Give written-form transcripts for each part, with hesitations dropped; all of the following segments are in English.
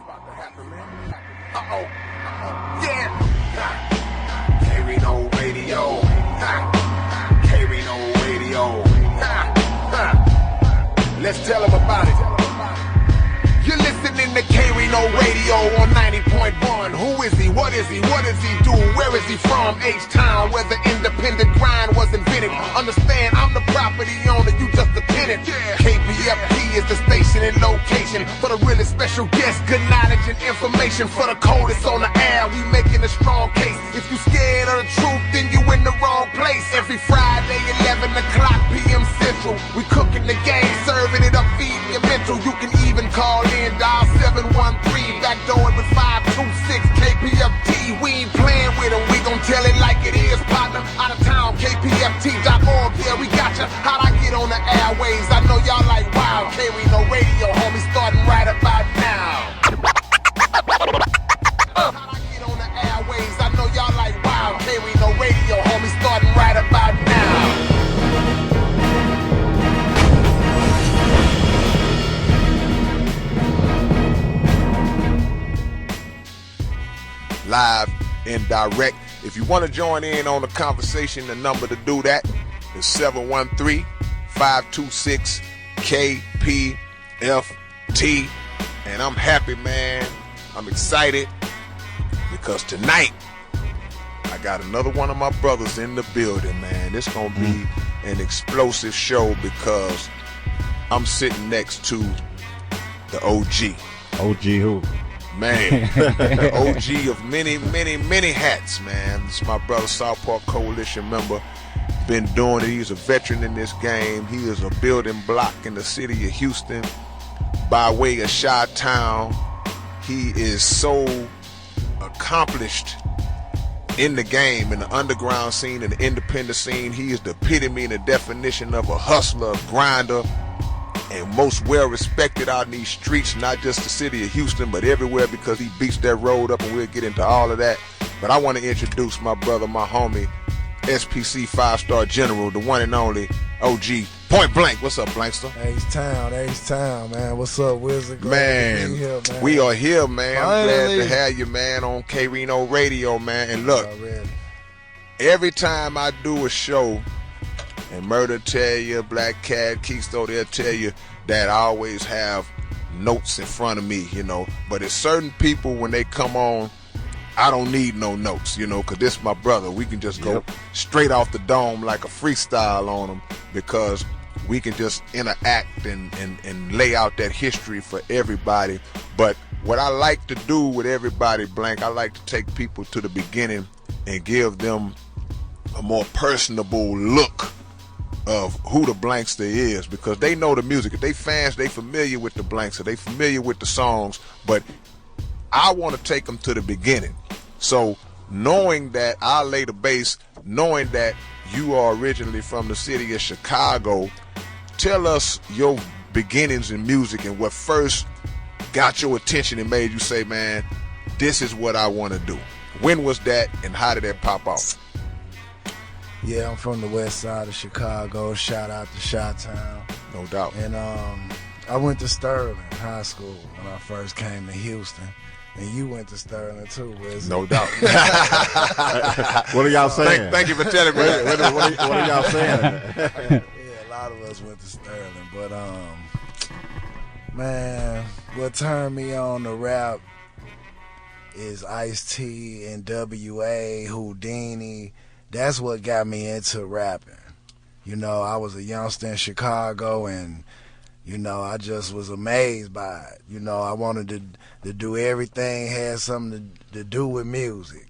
Yeah. K-Rino Radio. K-Rino Radio. Let's tell them about it. You're listening to K-Rino Radio on 90.1. Who is he? What is he? What does he do? Where is he from? H-Town, where the independent grind was invented. Understand, I'm the property owner, you just a tenant. KPFT is the station and location for the really special guests. Good knowledge and information for the coldest on the air. We making a strong case. If you scared of the truth, then you in the wrong place. Every Friday, 11 o'clock p.m. Central. We cooking the game, serving it up, feeding your mental. You can even call in, dial 713, backdoor it with 526 KPFT. We ain't playing with them, we gon' tell it like it is, partner. Out of town, KPFT.org, yeah, we got ya. How'd I get on the airways? I know y'all like, wow, K-Rino Radio, homie, starting right about now. How'd I get on the airways? I know y'all like, wow, K-Rino Radio, homie, starting right about now. Live and direct. If you want to join in on the conversation, the number to do that is 713-526-KPFT. And I'm happy, man. I'm excited because tonight I got another one of my brothers in the building, man. It's going to be an explosive show because I'm sitting next to the OG. OG who? Man, the OG of many, many, many hats, man. This is my brother, Southpaw Coalition member. Been doing it. He's a veteran in this game. He is a building block in the city of Houston by way of Chi-Town. He is so accomplished in the game, in the underground scene, in the independent scene. He is the epitome and the definition of a hustler, a grinder, and most well-respected out in these streets, not just the city of Houston, but everywhere, because he beats that road up, and we'll get into all of that. But I want to introduce my brother, my homie, S.P.C. 5-star general, the one and only OG, Point Blank. What's up, Blankster? H-Town, man. What's up, Wizard? Man, here, man, we are here, man. Finally. I'm glad to have you, man, on K-Rino Radio, man. And look, every time I do a show, and Murder tell you, Black Cat, Keisto, they'll tell you that I always have notes in front of me, you know. But it's certain people, when they come on, I don't need no notes, you know, because this is my brother. We can just go straight off the dome like a freestyle on them, because we can just interact and lay out that history for everybody. But what I like to do with everybody, Blank, I like to take people to the beginning and give them a more personable look of who the Blankster is, because they know the music. If they fans, they familiar with the Blankster, they familiar with the songs, but I want to take them to the beginning. So knowing that I lay the base, knowing that you are originally from the city of Chicago, tell us your beginnings in music and what first got your attention and made you say, man, this is what I want to do. When was that, and how did that pop off? Yeah, I'm from the west side of Chicago. Shout out to Chi-Town. No doubt. And I went to Sterling High School when I first came to Houston. And you went to Sterling too, Wizard. No doubt. What are y'all saying? Thank you for telling me that. What are y'all saying? Yeah, a lot of us went to Sterling. But, man, what turned me on to rap is Ice-T, N.W.A., Houdini. That's what got me into rapping. You know, I was a youngster in Chicago, and, you know, I just was amazed by it. You know, I wanted to do everything, had something to do with music.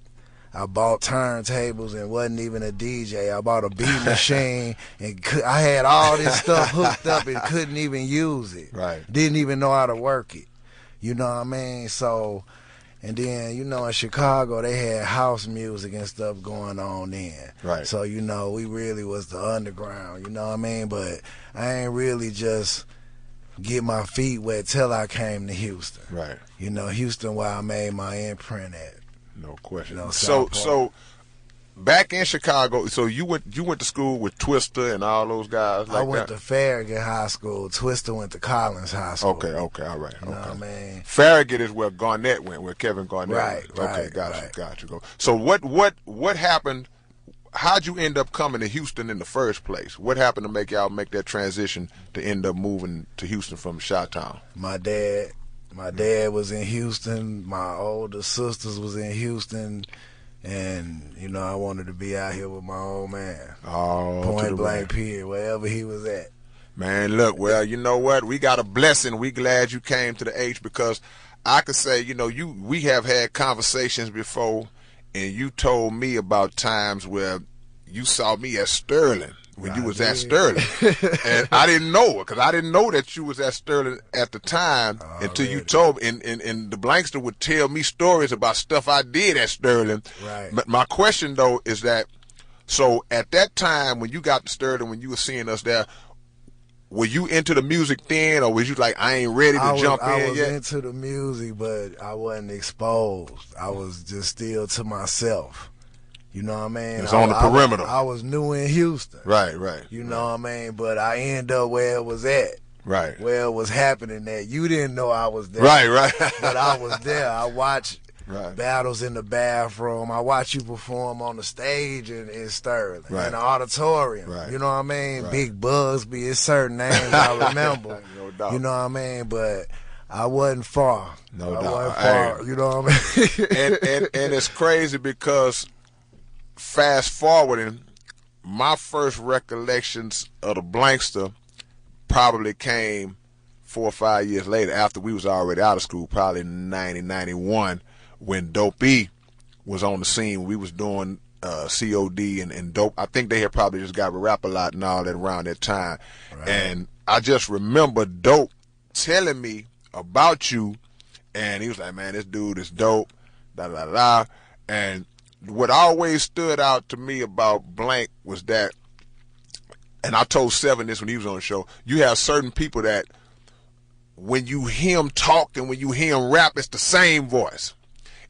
I bought turntables and wasn't even a DJ. I bought a beat machine, and I had all this stuff hooked up and couldn't even use it. Right. Didn't even know how to work it. You know what I mean? So... And then, you know, in Chicago, they had house music and stuff going on then. Right. So, you know, we really was the underground, you know what I mean? But I ain't really just get my feet wet till I came to Houston. Right. You know, Houston where I made my imprint at. No question. You know, So back in Chicago, so you went to school with Twister and all those guys like that? I went to Farragut High School. Twister went to Collins High School. Okay, all right. You know what I mean? Farragut is where Garnett went, where Kevin Garnett went. Right, Okay, got you. So what happened? How'd you end up coming to Houston in the first place? What happened to make y'all make that transition to end up moving to Houston from Chi-Town? My dad was in Houston. My older sisters was in Houston. And, you know, I wanted to be out here with my old man. Oh, Point blank period, wherever he was at. Man, look, well, you know what? We got a blessing. We glad you came to the H, because I could say, you know, we have had conversations before, and you told me about times where you saw me at Sterling when you was at Sterling. And I didn't know it, because I didn't know that you was at Sterling at the time until you told me. And the Blankster would tell me stories about stuff I did at Sterling. Right. But my question, though, is that, so at that time when you got to Sterling, when you were seeing us there, were you into the music then, or was you like, I ain't ready to jump in yet? I was into the music, but I wasn't exposed. I was just still to myself. You know what I mean? It's on the perimeter. I was new in Houston. Right. You know what I mean? But I ended up where it was at. Right. Where it was happening at. You didn't know I was there. Right. But I was there. I watched Right. battles in the bathroom. I watched you perform on the stage in Sterling, Right. in the auditorium. Right. You know what I mean? Right. Big Busby, it's certain names I remember. No doubt. You know what I mean? But I wasn't far. No I doubt. wasn't far. You know what I mean? and it's crazy because fast forwarding, my first recollections of the Blankster probably came 4 or 5 years later, after we was already out of school, probably 90, 91, when Dope E was on the scene. We was doing COD and Dope. I think they had probably just got Rap-A-Lot and all that around that time. Right. And I just remember Dope telling me about you, and he was like, man, this dude is dope, da-da-da-da. And what always stood out to me about Blank was that, and I told Seven this when he was on the show, you have certain people that when you hear him talk and when you hear him rap, it's the same voice.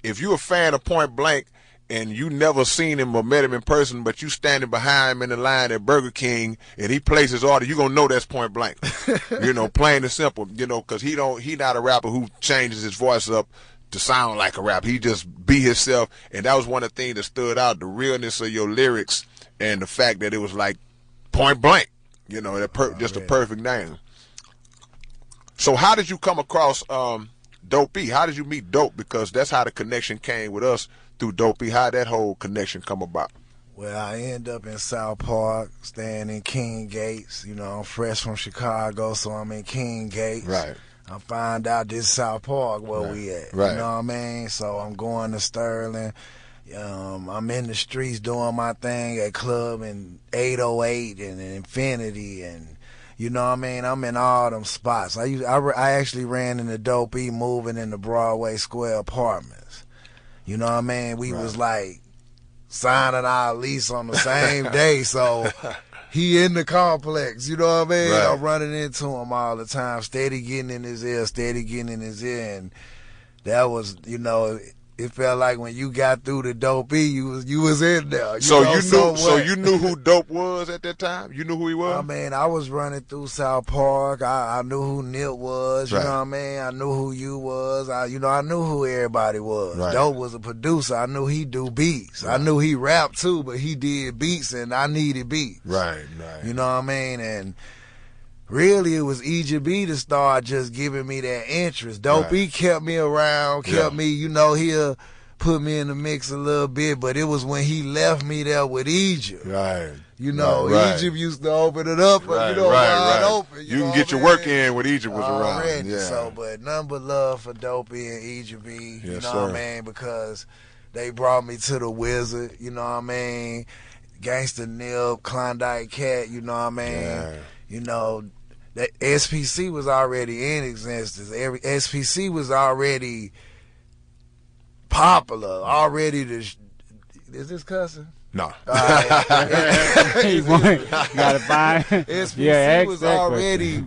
If you're a fan of Point Blank and you never seen him or met him in person, but you standing behind him in the line at Burger King and he plays his order, you're going to know that's Point Blank. You know, plain and simple, you know, because he not a rapper who changes his voice up to sound like a rapper. He just be himself, and that was one of the things that stood out, the realness of your lyrics and the fact that it was like Point Blank, you know, just a perfect name. So how did you come across Dope E? How did you meet Dope? Because that's how the connection came with us, through Dope E. How did that whole connection come about? Well, I end up in South Park, staying in King Gates. You know, I'm fresh from Chicago, so I'm in King Gates. Right. I find out this South Park where Right. we at. Right. You know what I mean? So I'm going to Sterling. I'm in the streets doing my thing at Club and 808 and Infinity, and you know what I mean? I'm in all them spots. I actually ran into Dope E moving in the Broadway Square apartments. You know what I mean? We was like signing our lease on the same day, so he in the complex, you know what I mean? Right. I'm running into him all the time, steady getting in his ear, and that was, you know, it felt like when you got through the Dope E, you was in there. So you knew who Dope was at that time? You knew who he was? I mean, I was running through South Park. I knew who Nip was. You Right. know what I mean? I knew who you was. I knew who everybody was. Right. Dope was a producer. I knew he do beats. Right. I knew he rapped too, but he did beats, and I needed beats. Right. You know what I mean? And really, it was Egypt B to start just giving me that interest. Dope E kept me around, kept me, you know, he'll put me in the mix a little bit, but it was when he left me there with Egypt. Right. You know, Right. Egypt used to open it up, Right, you know, wide open. You can get your work in when Egypt was around. Yeah. So, but nothing but love for Dope E and Egypt B, you Yes, know what sir. I mean? Because they brought me to the Wizard, you know what I mean? Gangsta Nip, Klondike Cat, you know what I mean? Yeah. You know, that S.P.C was already in existence. S.P.C was already popular, already is this cussing? No. You gotta find. S.P.C was already,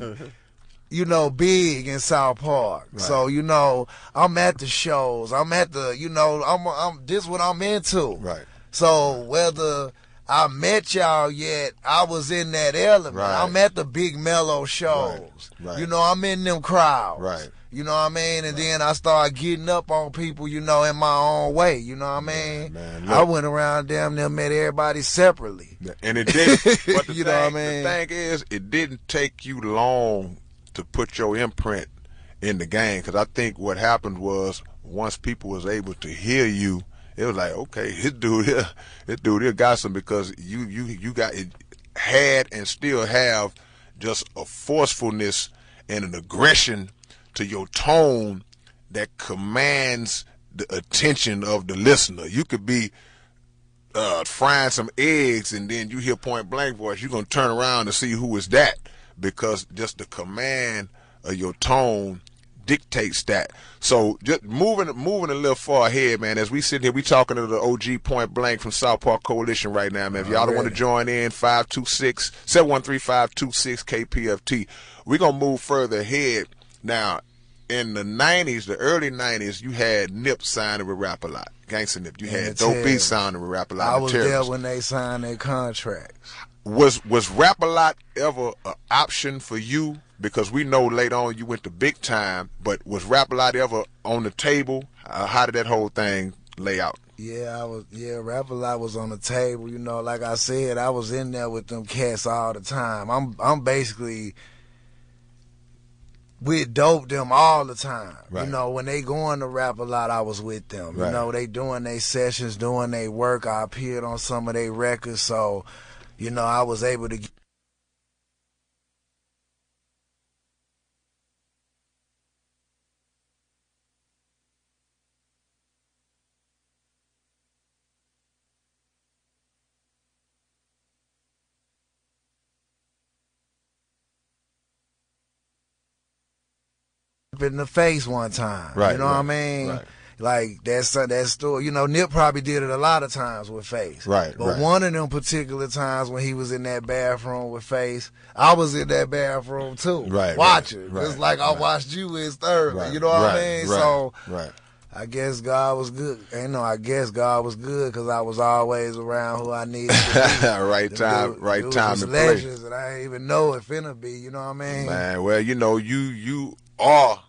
you know, big in South Park. Right. So, you know, I'm at the shows. I'm at the, you know, I'm this what I'm into. Right. So whether I met y'all yet, I was in that element. Right. I'm at the big mellow shows. Right. You know, I'm in them crowds. Right. You know what I mean? And then I started getting up on people, you know, in my own way. You know what I mean? Man, I went around damn near met everybody separately. And it didn't. But You know what I mean? The thing is, it didn't take you long to put your imprint in the game, because I think what happened was once people was able to hear you, it was like, okay, this dude here got some, because you got it, had and still have just a forcefulness and an aggression to your tone that commands the attention of the listener. You could be frying some eggs, and then you hear point blank voice, you're going to turn around and see who is that, because just the command of your tone dictates that. So just moving a little far ahead, man, as we sit here, we talking to the OG Point Blank from South Park Coalition right now, man. If y'all don't want to join in, 526-713-526-KPFT. We're going to move further ahead. Now, in the 90s, the early 90s, you had Nip signing with Rap-A-Lot, Gangsta Nip. You had Dope B signing with Rap-A-Lot. I was there when they signed their contracts. Was Rap-A-Lot ever an option for you? Because we know later on you went to Big Time, but was Rap-A-Lot ever on the table? How did that whole thing lay out? Yeah, Rap-A-Lot was on the table. You know, like I said, I was in there with them cats all the time. I'm basically with Dope them all the time. Right. You know, when they going to Rap-A-Lot, I was with them. Right. You know, they doing their sessions, doing their work. I appeared on some of their records, so, you know, I was able to in the face one time. Right, You know what I mean? right. Like that story. You know, Nip probably did it a lot of times with Face. Right, But right. one of them particular times when he was in that bathroom with Face, I was in that bathroom too. Right, Watching. right, Just like I watched you in Thursday. Right, You know what right, I mean? right, So right. I guess God was good. I guess God was good because I was always around who I needed to be. Right time, right Dudes time was to play. legends, and I didn't even know it finna be. You know what I mean? Man, well, you know, you are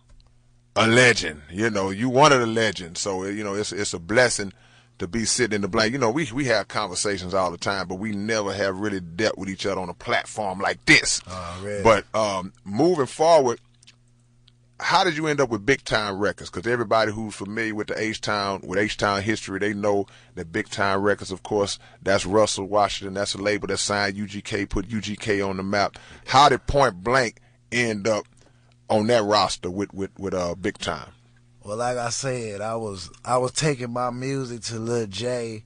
a legend. You know, you one of the legends. So, you know, it's a blessing to be sitting in the blank. You know, we have conversations all the time, but we never have really dealt with each other on a platform like this. Really? But moving forward, how did you end up with Big Time Records? Because everybody who's familiar with H-Town history, they know that Big Time Records, of course, that's Russell Washington. That's a label that signed UGK, put UGK on the map. How did Point Blank end up on that roster with Big Time? Well, like I said, I was taking my music to Lil J,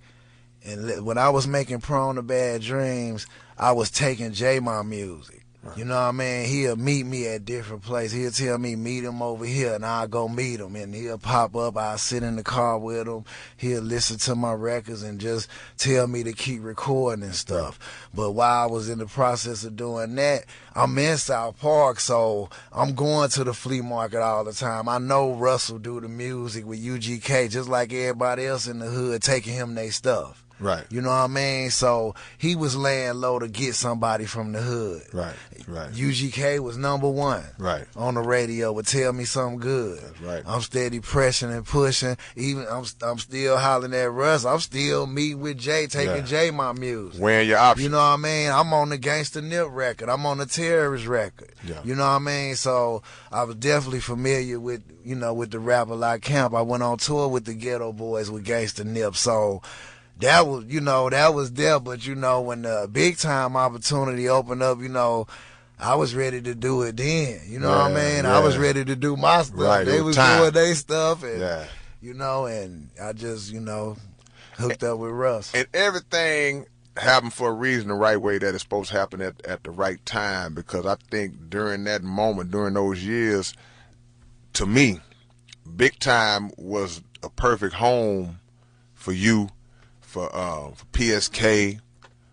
and when I was making Prone to Bad Dreams, I was taking J my music. You know what I mean? He'll meet me at different places. He'll tell me, meet him over here, and I'll go meet him. And he'll pop up. I'll sit in the car with him. He'll listen to my records and just tell me to keep recording and stuff. But while I was in the process of doing that, I'm in South Park, so I'm going to the flea market all the time. I know Russell do the music with UGK, just like everybody else in the hood, taking him their stuff. Right. You know what I mean? So he was laying low to get somebody from the hood. Right, right. UGK was number one. Right. On the radio, would tell me something good. That's right. I'm steady pressing and pushing. Even I'm still hollering at Russ. I'm still meeting with Jay, taking Jay my music. Weighing your options. You know what I mean? I'm on the Gangsta Nip record. I'm on the Terrorist record. Yeah. You know what I mean? So I was definitely familiar with, with the Rap-A-Lot camp. I went on tour with the Ghetto Boys with Gangsta Nip. So that was there. But, when the Big Time opportunity opened up, I was ready to do it then. You know what I mean? Yeah. I was ready to do my stuff. Right, They it was time. doing their stuff. And, Yeah. and I just, hooked up with Russ. And everything happened for a reason, the right way that it's supposed to happen at the right time. Because I think during that moment, during those years, to me, Big Time was a perfect home for you, for PSK,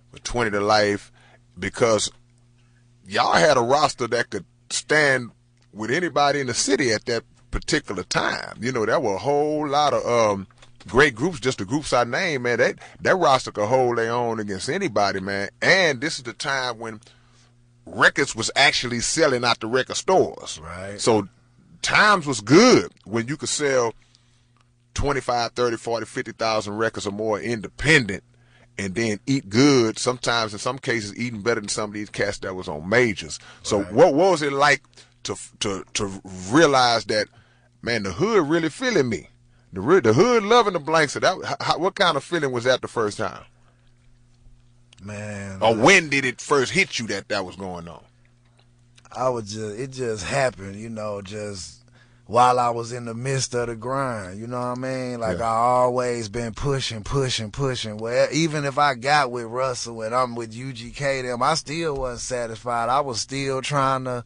for 20 to Life, because y'all had a roster that could stand with anybody in the city at that particular time. There were a whole lot of great groups, just the groups I named, man, that roster could hold their own against anybody, man. And this is the time when records was actually selling out the record stores. Right. So times was good when you could sell 25, 30, 40, 50,000 records or more independent and then eat good, sometimes in some cases eating better than some of these cats that was on majors. So Right. what was it like to realize that, man, the hood really feeling me? The hood loving the Blanks. So what kind of feeling was that the first time? Man. Or when did it first hit you that was going on? It just happened, just while I was in the midst of the grind, you know what I mean? Like, Yeah. I always been pushing. Well, even if I got with Russell and I'm with UGK them, I still wasn't satisfied. I was still trying to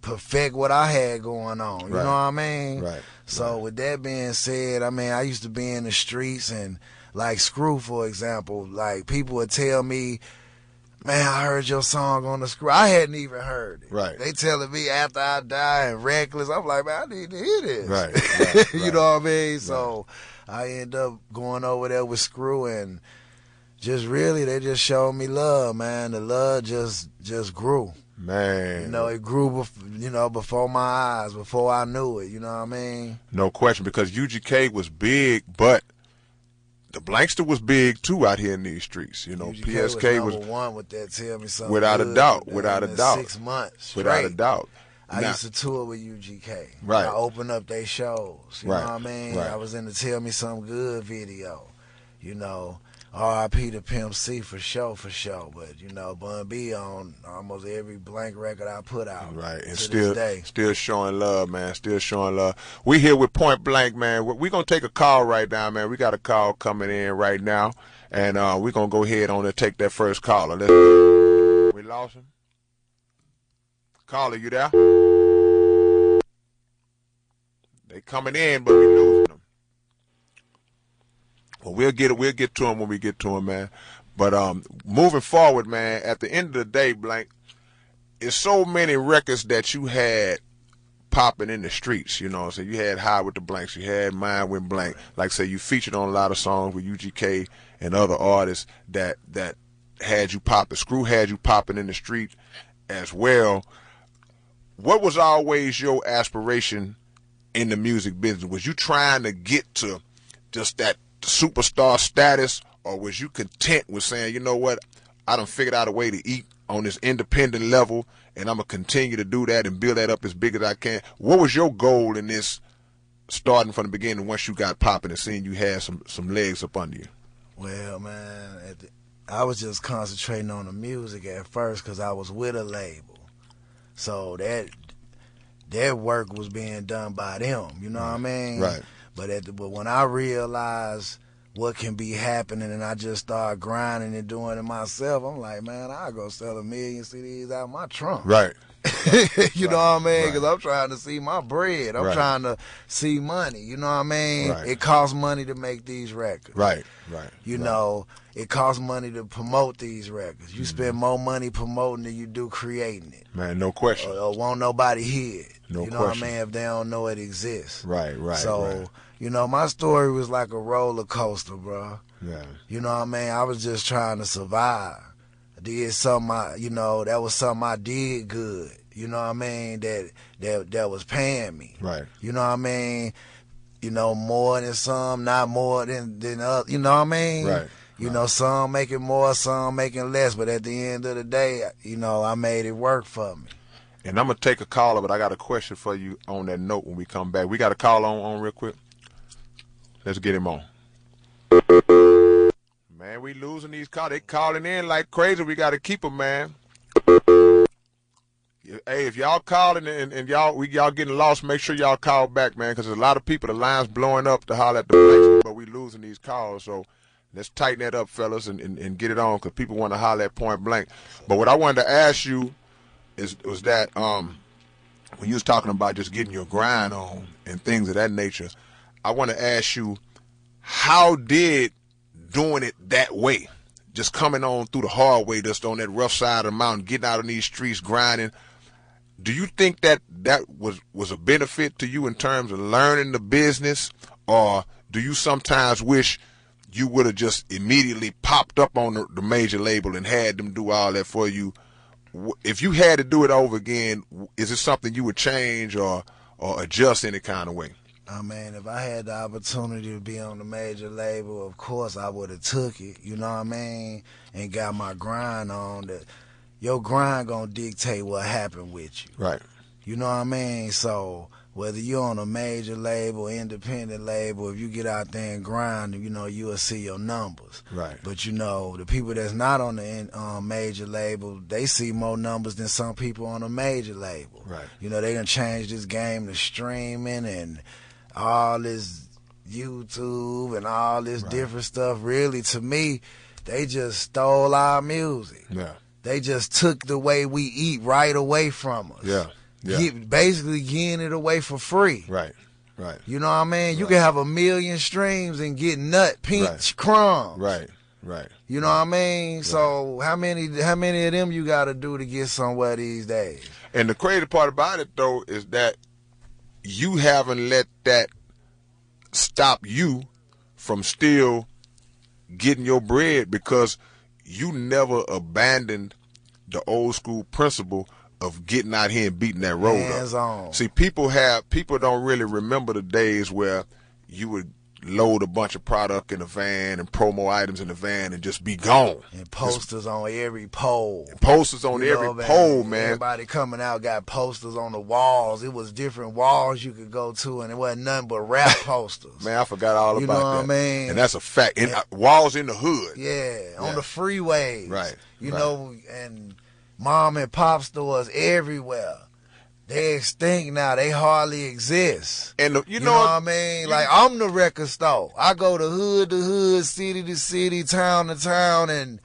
perfect what I had going on, you Right. know what I mean? Right. So with that being said, I mean, I used to be in the streets and like Screw, for example, like people would tell me, man, I heard your song on the Screw. I hadn't even heard it. Right. They telling me After I Die and Reckless. I'm like, man, I need to hear this. Right. You know what I mean? So I end up going over there with Screw and just really, they just showed me love, man. The love just grew. Man. It grew, before my eyes, before I knew it. You know what I mean? No question, because UGK was big, but the Blankster was big too out here in these streets. UGK PSK was was number one with that Tell Me Something without a Good doubt, in without a doubt. 6 months without a straight. doubt. I Now- used to tour with UGK. Right. I opened up their shows. You Right. know what I mean? Right. I was in the Tell Me Something Good video. R.I.P. to Pimp C for sure. But, Bun B on almost every Blank record I put out. Right, and to this day. still showing love, man. Still showing love. We here with Point Blank, man. We're gonna take a call right now, man. We got a call coming in right now, and we're gonna go ahead on and take that first caller. We lost him. Caller, you there? They coming in, but we losing them. Well, we'll get to him when we get to him, man. But moving forward, man, at the end of the day, Blank, it's so many records that you had popping in the streets, So you had High with the Blanks, you had Mine with Blank. Like say you featured on a lot of songs with UGK and other artists that had you popping. Screw had you popping in the street as well. What was always your aspiration in the music business? Was you trying to get to just that superstar status, or was you content with saying, you know what, I done figured out a way to eat on this independent level, and I'm going to continue to do that and build that up as big as I can? What was your goal in this, starting from the beginning, once you got popping and seeing you had some legs up under you? Well, man, I was just concentrating on the music at first because I was with a label. So that work was being done by them, you know what I mean? Right. But when I realized what can be happening and I just started grinding and doing it myself, I'm like, man, I'll go sell 1 million CDs out of my trunk. Right. You know what I mean? Because I'm trying to see my bread. I'm trying to see money. You know what I mean? Right. It costs money to make these records. Right. You know, it costs money to promote these records. You spend more money promoting than you do creating it. Man, no question. Or won't nobody hear it. No you know question. what I mean? If they don't know it exists. Right. So, my story was like a roller coaster, bro. Yeah. You know what I mean? I was just trying to survive. I did something that was something I did good. You know what I mean? That was paying me. Right. You know what I mean? More than some, not more than others. You know what I mean? Right. Some making more, some making less. But at the end of the day, I made it work for me. And I'm going to take a caller, but I got a question for you on that note when we come back. We got a call on real quick. Let's get him on. Man, we losing these calls. They calling in like crazy. We got to keep them, man. Hey, if y'all calling and y'all getting lost, make sure y'all call back, man, because there's a lot of people, the line's blowing up to holler at the Blanks, but we losing these calls. So let's tighten that up, fellas, and get it on, because people want to holler at Point Blank. But what I wanted to ask you was that when you was talking about just getting your grind on and things of that nature, I want to ask you, how did doing it that way, just coming on through the hard way, just on that rough side of the mountain, getting out in these streets, grinding, do you think that was a benefit to you in terms of learning the business, or do you sometimes wish you would have just immediately popped up on the major label and had them do all that for you? If you had to do it over again, is it something you would change or adjust any kind of way? I mean, if I had the opportunity to be on the major label, of course I would have took it, you know what I mean, and got my grind on. Your grind gonna dictate what happened with you. Right. You know what I mean? So whether you're on a major label, independent label, if you get out there and grind, you know, you'll see your numbers. Right. But, you know, the people that's not on the major label, they see more numbers than some people on a major label. Right. You know, they done changed this game to streaming and all this YouTube and all this different stuff. Really, to me, they just stole our music. Yeah. They just took the way we eat right away from us. Yeah. Yeah. Basically getting it away for free. Right, right. You know what I mean? You can have 1 million streams and get nut, peach, crumbs. Right, right. You know what I mean? Right. So how many of them you got to do to get somewhere these days? And the crazy part about it, though, is that you haven't let that stop you from still getting your bread, because you never abandoned the old school principle of getting out here and beating that road Hands up. on. See, people don't really remember the days where you would load a bunch of product in a van and promo items in the van and just be gone. And posters on every pole. Posters on every pole, man. Everybody coming out got posters on the walls. It was different walls you could go to, and it wasn't nothing but rap posters. Man, I forgot all about that. You know what I mean? And that's a fact. And walls in the hood. Yeah, on the freeways. Right. You know, and mom and pop stores everywhere. They extinct now. They hardly exist. And you know what I mean? Like, I'm the record store. I go to hood, city to city, town to town, and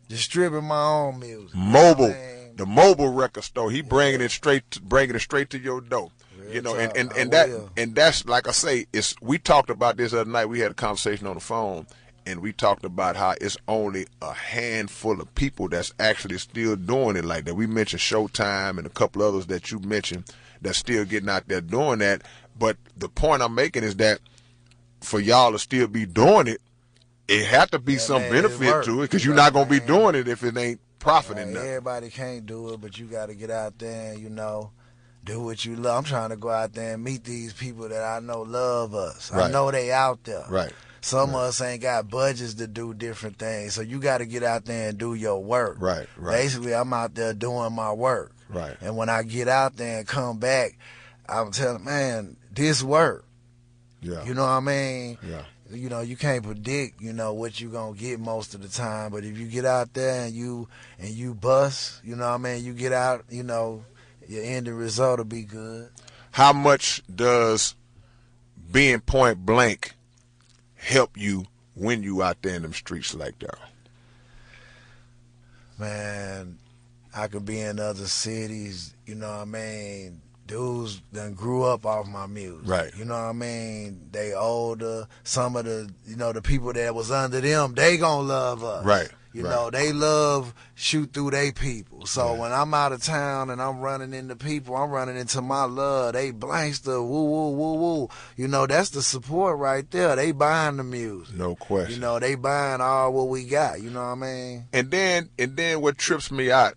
distribute my own music. Mobile, you know the mobile record store. He bringing it straight to your door. Real, you know, and that's, like I say, we talked about this the other night. We had a conversation on the phone. And we talked about how it's only a handful of people that's actually still doing it like that. We mentioned Showtime and a couple others that you mentioned that's still getting out there doing that. But the point I'm making is that for y'all to still be doing it, it had to be some benefit to it, because you're not going to be doing it if it ain't profiting nothing. Everybody can't do it, but you got to get out there and, you know, do what you love. I'm trying to go out there and meet these people that I know love us. Right. I know they out there. Right. Some of us ain't got budgets to do different things, so you got to get out there and do your work. Right. Basically, I'm out there doing my work. Right. And when I get out there and come back, I'm telling, man, this work. Yeah. You know what I mean? Yeah. You know, you can't predict, you know, what you gonna get most of the time, but if you get out there and you bust, you know what I mean, you get out, you know, your ending result will be good. How much does being point blank help you when you out there in them streets like that? Man, I could be in other cities, you know what I mean? Dudes done grew up off my music. Right. You know what I mean? They older. Some of the, you know, the people that was under them, they gonna love us. Right. You know, they love shoot through they people. So when I'm out of town and I'm running into people, I'm running into my love. They blanks the woo, woo, woo, woo. You know, that's the support right there. They buying the music. No question. You know, they buying all what we got. You know what I mean? And then what trips me out,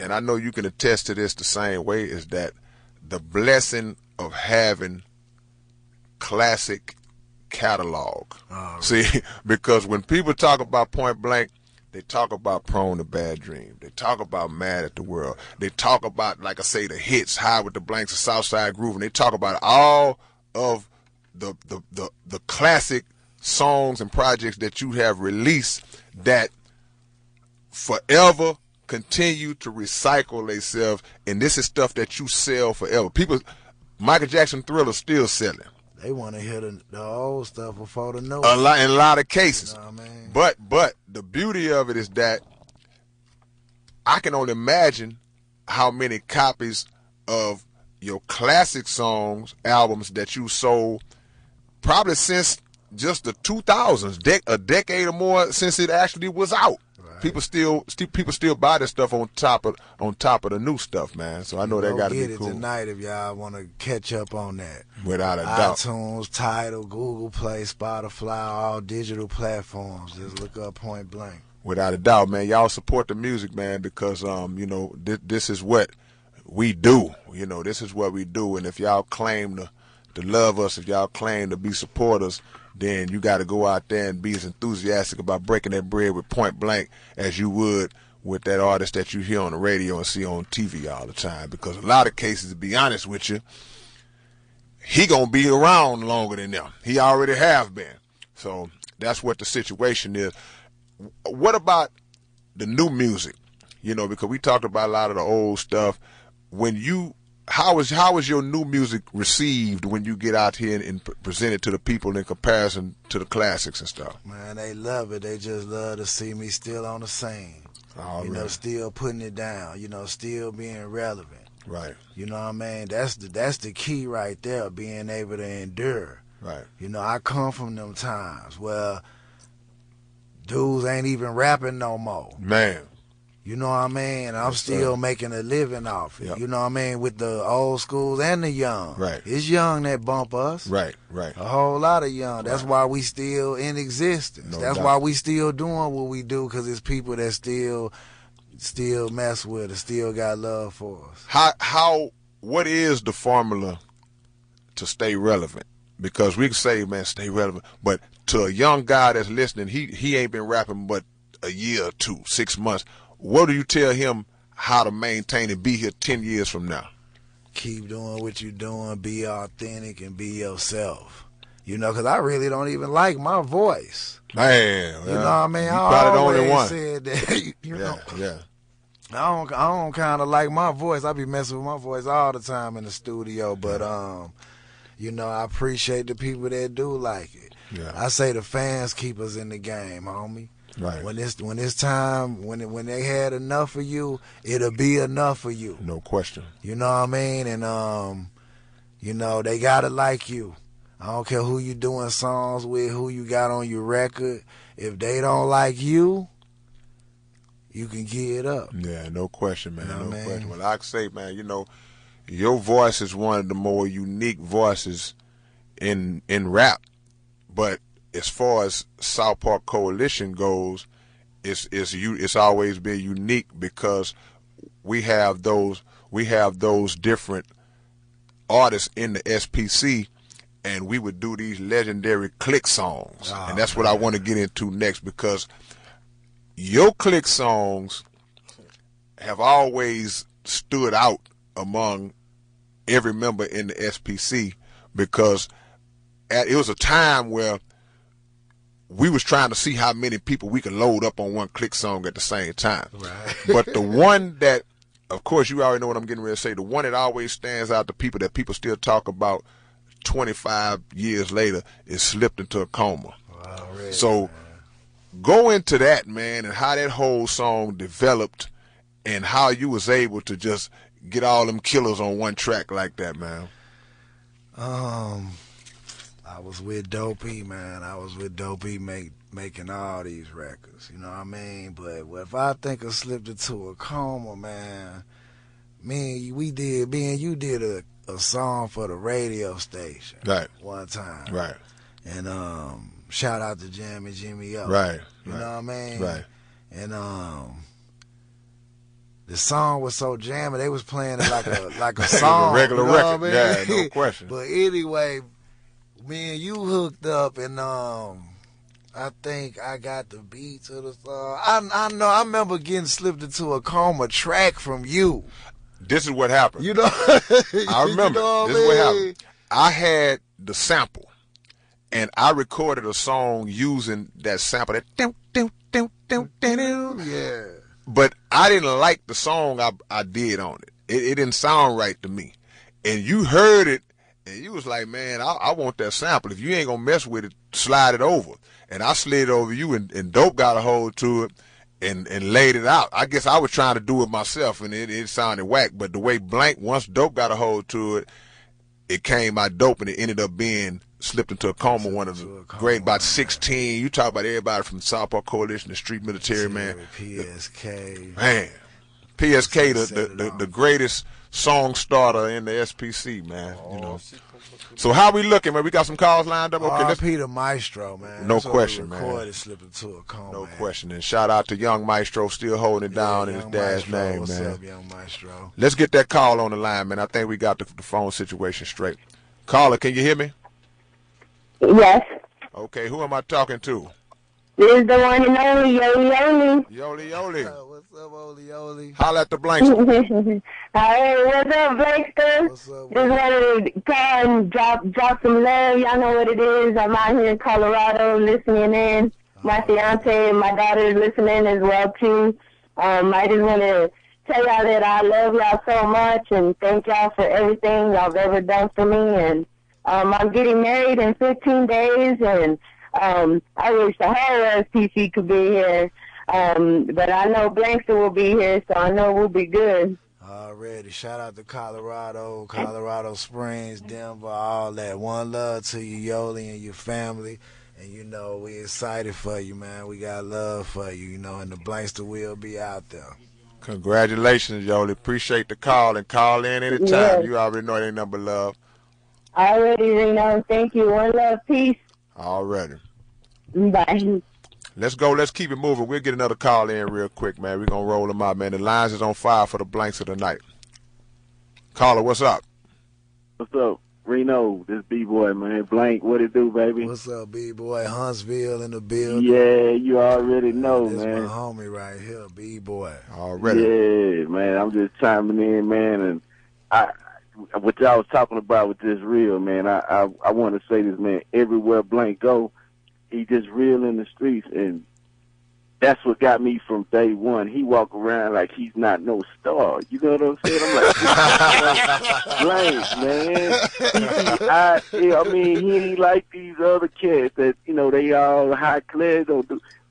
and I know you can attest to this the same way, is that the blessing of having classic catalog. Oh, See, because when people talk about Point Blank, they talk about Prone to Bad Dream. They talk about Mad at the World. They talk about, like I say, the hits, High with the Blanks, and Southside Groove. And they talk about all of the classic songs and projects that you have released that forever continue to recycle themselves. And this is stuff that you sell forever. People, Michael Jackson Thriller still selling. They want to hear the old stuff before the new. In a lot of cases. You know what I mean? But the beauty of it is that I can only imagine how many copies of your classic songs, albums that you sold probably since just the 2000s, a decade or more since it actually was out. Right. people still buy this stuff on top of the new stuff, man. So I know that got to be cool. Get it tonight if y'all want to catch up on that. Without a doubt. iTunes, Tidal, Google Play, Spotify, all digital platforms. Just look up Point Blank. Without a doubt, man. Y'all support the music, man, because this is what we do. This is what we do. And if y'all claim to love us, if y'all claim to be supporters, then you got to go out there and be as enthusiastic about breaking that bread with Point Blank as you would with that artist that you hear on the radio and see on TV all the time. Because a lot of cases, to be honest with you, he gonna be around longer than them. He already have been. So that's what the situation is. What about the new music? Because we talked about a lot of the old stuff. How is your new music received when you get out here and present it to the people in comparison to the classics and stuff? Man, they love it. They just love to see me still on the scene. Still putting it down. Still being relevant. Right. You know what I mean? That's the key right there, being able to endure. Right. I come from them times where dudes ain't even rapping no more. Man. You know what I mean? I'm still making a living off it. Yep. You know what I mean? With the old schools and the young. Right. It's young that bump us. Right. A whole lot of young. That's why we still in existence. That's why we still doing what we do, because it's people that still mess with us, still got love for us. What is the formula to stay relevant? Because we can say, man, stay relevant, but to a young guy that's listening, he ain't been rapping but a year or 2, 6 months. What do you tell him how to maintain and be here 10 years from now? Keep doing what you're doing, be authentic, and be yourself. Because I really don't even like my voice. Man, you know what I mean? You probably the only one. Said that, Yeah. I don't kind of like my voice. I be messing with my voice all the time in the studio, but I appreciate the people that do like it. Yeah. I say the fans keep us in the game, homie. Right. When it's time, when they had enough of you, it'll be enough for you. No question. You know what I mean? And they gotta like you. I don't care who you doing songs with, who you got on your record. If they don't like you, you can get up. Yeah, no question, man. No question. Well, I say, man, your voice is one of the more unique voices in rap. But as far as South Park Coalition goes, it's always been unique because we have those different artists in the S.P.C. and we would do these legendary click songs. And that's what I want to get into next, because your click songs have always stood out among every member in the S.P.C. because it was a time where we was trying to see how many people we could load up on one click song at the same time. Right. But the one that, of course, you already know what I'm getting ready to say, the one that always stands out to people that people still talk about 25 years later is Slipped Into a Coma. Wow, really, so go into that, man, and how that whole song developed and how you was able to just get all them killers on one track like that, man. I was with Dopey, man. I was with Dopey making all these records, you know what I mean? But if I think of Slipped Into a Coma, man, me and you did a song for the radio station. Right. One time. Right. And shout out to Jam and Jimmy O. Right. You know what I mean? Right. And the song was so jamming, they was playing it like a song. A regular you know record. What I mean? Yeah, no question. But anyway, me and you hooked up, and I think I got the beat to the song. I remember getting Slipped Into a Coma track from you. This is what happened. You know, I remember. This is what mean? happened. I had the sample, and I recorded a song using that sample. That Yeah. But I didn't like the song I did on it. It didn't sound right to me. And you heard it, and you was like, man, I want that sample. If you ain't going to mess with it, slide it over. And I slid it over you, and Dope got a hold to it and laid it out. I guess I was trying to do it myself, and it sounded whack. But the way Blank, once Dope got a hold to it, it came out dope, and it ended up being slipped into a coma. One of the great, about 16. You talk about everybody from the Southpaw Coalition, the street military, man. PSK. Man, PSK, the greatest song starter in the S.P.C, man. You know. So how we looking, man? We got some calls lined up. Okay, let's Peter Maestro, man. No question, man. Slipped into a coma. No question. And shout out to Young Maestro, still holding it down in his dad's name, What's man. Up, Young Maestro? Let's get that call on the line, man. I think we got the phone situation straight. Caller, can you hear me? Yes. Okay, who am I talking to? This is the one and only Yoli Yoli. Yoli Yoli. What's up, Oli Yoli? Holla at the blanks. Hey, what's up, Blankster? What's up? Just wanted to call and drop some love. Y'all know what it is. I'm out here in Colorado listening in. My fiance and my daughter is listening as well, too. I just want to tell y'all that I love y'all so much and thank y'all for everything y'all have ever done for me. And I'm getting married in 15 days, and I wish the whole S.P.C could be here. But I know Blankster will be here, so I know we'll be good. Already. Shout out to Colorado Springs, Denver, all that. One love to you, Yoli, and your family. And, you know, we excited for you, man. We got love for you, you know, and the Blankster will be out there. Congratulations, Yoli. Appreciate the call, and call in anytime. Yes. You already know it ain't number love. Already, Reno. Thank you. One love. Peace. Already. Bye. Let's go. Let's keep it moving. We'll get another call in real quick, man. We're going to roll them out, man. The lines is on fire for the blanks of the night. Caller, what's up? What's up? Reno, this B-boy, man. Blank, what it do, baby? What's up, B-boy? Huntsville in the building. Yeah, you already know, man. Man. This my homie right here, B-boy. Already. Yeah, man. I'm just chiming in, man. And what y'all was talking about with this real, man, I want to say this, man. Everywhere Blank go, he just real in the streets, and that's what got me from day one. He walk around like he's not no star. You know what I'm saying? I'm like, Blank, man. I mean, he ain't like these other cats that, you know, they all high class.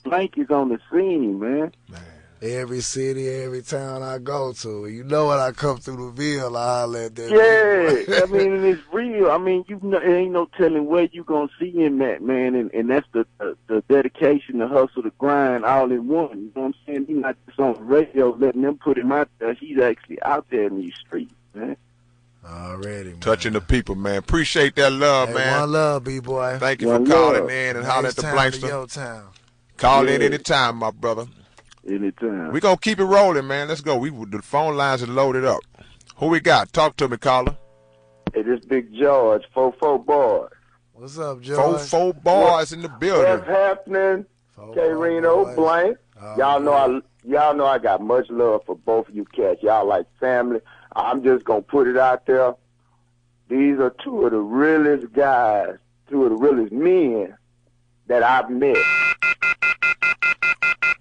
Blank is on the scene, man. Every city, every town I go to, you know when I come through the Ville, I holler at that. Yeah, I mean, it's real. I mean, there ain't no telling where you gonna see him at, man. And that's the dedication, the hustle, the grind, all in one. You know what I'm saying? He's not just on the radio letting them put him out there. He's actually out there in these streets, man. Already, man. Touching the people, man. Appreciate that love, man. One love, B-boy. Thank you for calling in and holler at the Blankster. Call in anytime, my brother. Anytime. We gonna keep it rolling, man. Let's go. The phone lines are loaded up. Who we got? Talk to me, caller. Hey, this Big George, 44 boys. What's up, George? 44 boys in the building. What's happening? K-Rino, Blank. Y'all know I got much love for both of you cats. Y'all like family. I'm just gonna put it out there. These are two of the realest guys, two of the realest men that I've met.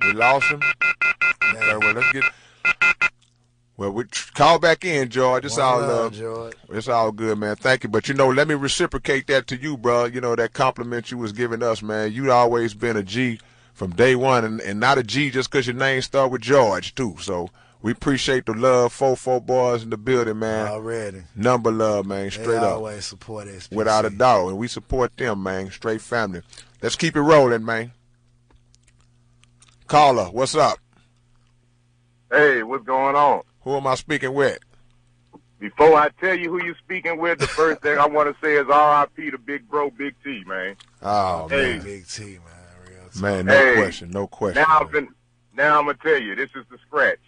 We lost him. Okay, well, let's get. Well, we call back in, George. It's all love, George. It's all good, man. Thank you. But you know, let me reciprocate that to you, bro. You know that compliment you was giving us, man. You always been a G from day one, and not a G just because your name start with George too. So we appreciate the love. 44 boys in the building, man. Already. Number love, man. Straight up. Always support S.P.C. Without a doubt, and we support them, man. Straight family. Let's keep it rolling, man. Caller, what's up? Hey, what's going on? Who am I speaking with? Before I tell you who you're speaking with, the first thing I want to say is R.I.P. to Big Bro, Big T, man. Oh, hey. man. Big T, man. Real talk. Man, no question, no question. Now I'm going to tell you, this is the scratch.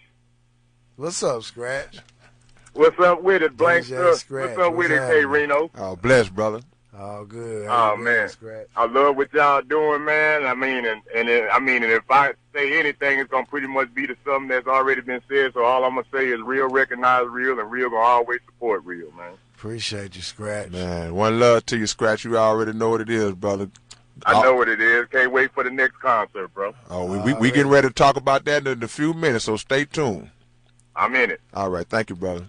What's up, Scratch? What's up with it, Blankster? What's up with it, K-Rino? Oh, bless, brother. Oh, good. Oh, man. I love what y'all doing, man. I mean, and if I say anything, it's going to pretty much be to something that's already been said. So all I'm going to say is real recognize real, and real going to always support real, man. Appreciate you, Scratch. Man, one love to you, Scratch. You already know what it is, brother. I know what it is. Can't wait for the next concert, bro. Oh, we getting ready to talk about that in a few minutes, so stay tuned. I'm in it. All right. Thank you, brother.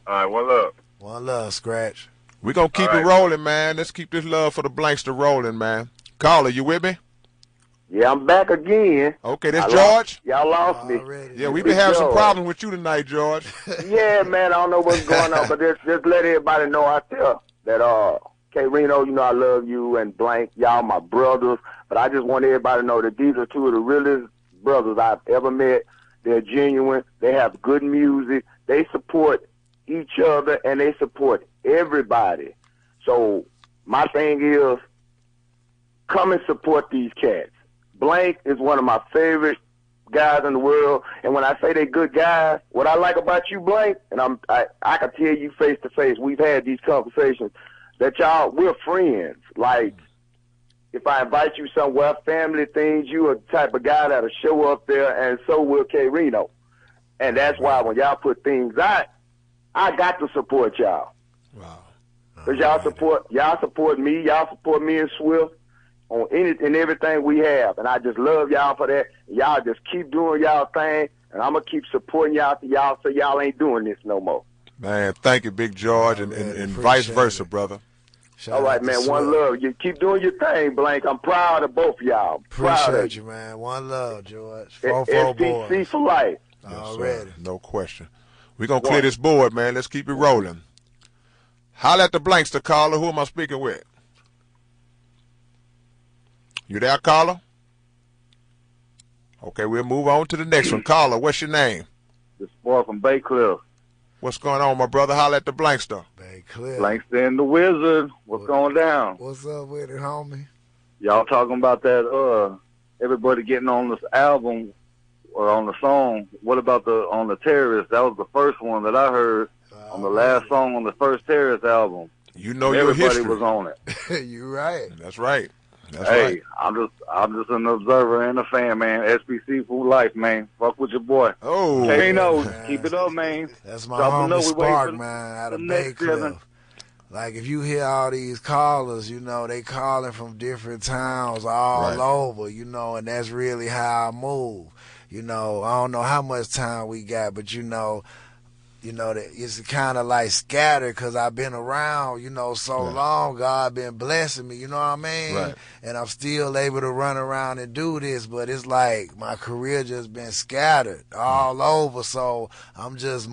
All right. One love. One love, Scratch. We're going to keep it rolling, man. Let's keep this love for the Blankster rolling, man. Caller, you with me? Yeah, I'm back again. Okay, that's George. Y'all lost me. Yeah, we've been having some problems with you tonight, George. Yeah, man, I don't know what's going on, but just let everybody know out there that K-Rino, you know I love you and Blank. Y'all my brothers. But I just want everybody to know that these are two of the realest brothers I've ever met. They're genuine. They have good music. They support each other, and they support everybody. So my thing is, come and support these cats. Blank is one of my favorite guys in the world, and when I say they good guys, what I like about you, Blank, and I can tell you face to face, we've had these conversations, that y'all, we're friends. Like, if I invite you somewhere, family things, you are the type of guy that'll show up there, and so will K-Rino. And that's why when y'all put things out, I got to support y'all. Wow. Because y'all support me, y'all support me and Swift on any and everything we have. And I just love y'all for that. Y'all just keep doing y'all thing, and I'm going to keep supporting y'all till y'all say y'all ain't doing this no more. Man, thank you, Big George, and vice versa, brother. All right, man. One love. You keep doing your thing, Blank. I'm proud of both of y'all. Appreciate you, man. One love, George. 4-4 S.P.C. boys. for life. Already. No question. We're going to clear this board, man. Let's keep it rolling. Holla at the Blankster, caller. Who am I speaking with? You there, caller? Okay, we'll move on to the next one. Caller, what's your name? This boy from Bay Cliff. What's going on, my brother? Holla at the Blankster. Bay Cliff. Blankster and the Wizard. What's going down? What's up with it, homie? Y'all talking about that, everybody getting on this album or on the song. What about on the Terrorist? That was the first one that I heard on the last song on the first Terrorist album. You know your history. Everybody was on it. You right. That's right. That's hey, right. I'm just an observer and a fan, man. S.P.C. for life, man. Fuck with your boy. Oh, K-Rino, keep it up, man. That's my homie Spark, man, out of Bay Cliff. Like, if you hear all these callers, you know, they calling from different towns all over, you know, and that's really how I move. You know, I don't know how much time we got, but you know that it's kind of like scattered because I've been around, you know, so long. God been blessing me, you know what I mean? Right. And I'm still able to run around and do this, but it's like my career just been scattered all over. So I'm just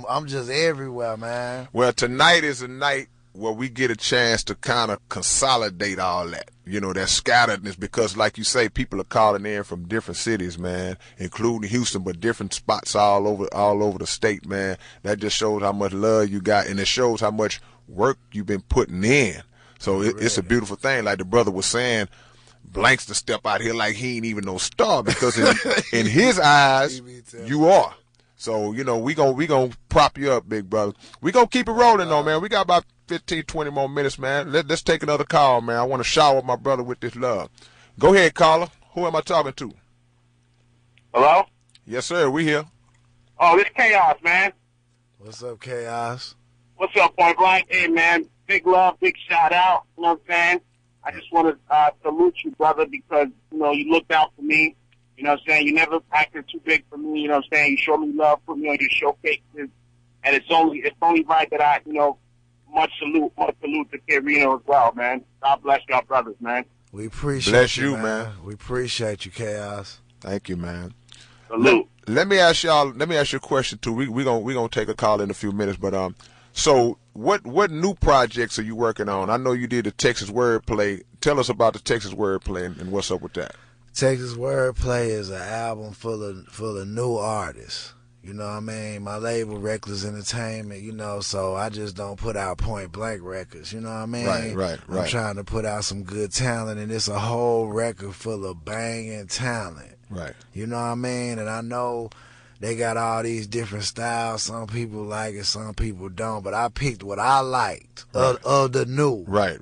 everywhere, man. Well, tonight is a night where we get a chance to kind of consolidate all that, you know, that scatteredness, because like you say, people are calling in from different cities, man, including Houston, but different spots all over the state, man. That just shows how much love you got, and it shows how much work you've been putting in. So it's a beautiful thing. Like the brother was saying, Blanks to step out here like he ain't even no star, because in his eyes, you are. So, you know, we gonna prop you up, big brother. We gonna keep it rolling though, man. We got about 15, 20 more minutes, man. Let's take another call, man. I want to shower my brother with this love. Go ahead, caller. Who am I talking to? Hello? Yes, sir. We here. Oh, this Chaos, man. What's up, Chaos? What's up, Point Blank? Hey, man, big love, big shout out. You know what I'm saying? I just want to salute you, brother, because, you know, you looked out for me. You know what I'm saying? You never acted too big for me. You know what I'm saying? You showed me love, put me on your showcases. And it's only right that I, you know, much salute to K-Rino as well, man. God bless y'all brothers, man. We appreciate bless you, man. We appreciate you, Chaos. Thank you, man. Salute. Let me ask you a question too. We gonna take a call in a few minutes, but so what new projects are you working on? I know you did the Texas Wordplay. Tell us about the Texas Wordplay and what's up with that. Texas Wordplay is an album full of new artists. You know what I mean? My label, Reckless Entertainment, you know, so I just don't put out Point Blank records, you know what I mean? Right. I'm trying to put out some good talent, and it's a whole record full of banging talent. Right. You know what I mean? And I know they got all these different styles. Some people like it, some people don't, but I picked what I liked of the new. Right.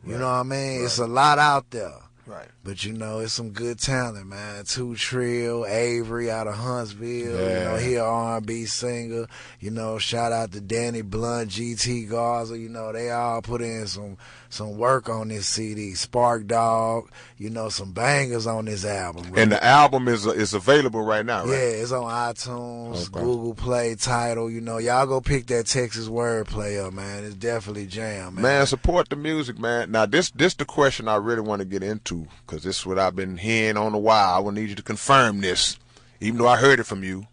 You know what I mean? Right. It's a lot out there. Right. But, you know, it's some good talent, man. Two Trill, Avery out of Huntsville. Yeah. You know, he an R&B singer. You know, shout out to Danny Blunt, GT Garza. You know, they all put in some work on this CD. Spark Dog, you know, some bangers on this album. Bro. And the album is available right now, right? Yeah, it's on iTunes, Google Play, Tidal. You know, y'all go pick that Texas Wordplay up, man. It's definitely jam, man. Man, support the music, man. Now, this the question I really want to get into, because this is what I've been hearing on a while. I will need you to confirm this, even though I heard it from you.